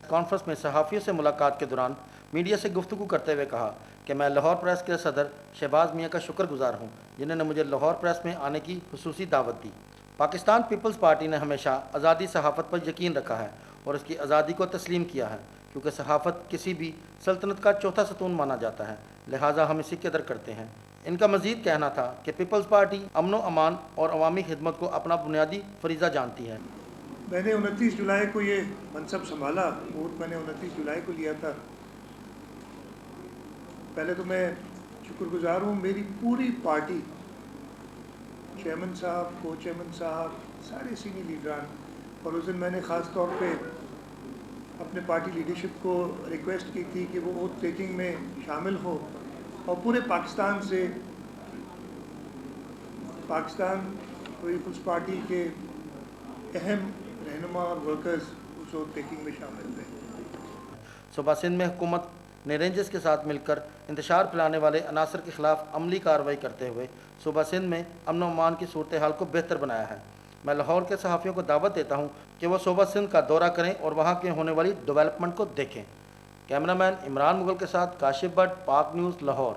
Conference میں صحافیوں سے ملاقات کے دوران میڈیا سے گفتگو کرتے ہوئے کہا کہ میں لاہور پریس کے صدر شہباز میاں کا شکر گزار ہوں جنہوں نے مجھے لاہور پریس میں آنے کی خصوصی دعوت دی۔ پاکستان پیپلز پارٹی نے ہمیشہ آزادی صحافت پر یقین رکھا ہے اور اس کی آزادی کو تسلیم کیا ہے، کیونکہ صحافت کسی بھی سلطنت کا چوتھا ستون مانا جاتا ہے، لہٰذا ہم اسی کی قدر کرتے ہیں۔ ان کا مزید کہنا تھا کہ پیپلز پارٹی امن و امان اور عوامی خدمت کو اپنا بنیادی فریضہ جانتی ہے۔ میں نے 29 جولائی کو یہ منصب سنبھالا، ووٹ میں نے 29 جولائی کو لیا تھا۔ پہلے تو میں شکر گزار ہوں میری پوری پارٹی، چیئرمین صاحب، کو چیئرمین صاحب، سارے سینئر لیڈران، اور اس دن میں نے خاص طور پہ اپنے پارٹی لیڈرشپ کو ریکویسٹ کی تھی کہ وہ اوتھ ٹیکنگ میں شامل ہو اور پورے پاکستان سے پاکستان پیپلز پارٹی کے اہم رہنما اور ورکرز اس اوتھ ٹیکنگ میں شامل ہوئے۔ صوبہ سندھ میں حکومت نے رینجرز کے ساتھ مل کر انتشار پھیلانے والے عناصر کے خلاف عملی کارروائی کرتے ہوئے صوبہ سندھ میں امن و امان کی صورتحال کو بہتر بنایا ہے۔ میں لاہور کے صحافیوں کو دعوت دیتا ہوں کہ وہ صوبہ سندھ کا دورہ کریں اور وہاں کے ہونے والی ڈیولپمنٹ کو دیکھیں۔ کیمرہ مین عمران مغل کے ساتھ کاشف بٹ، پاک نیوز، لاہور۔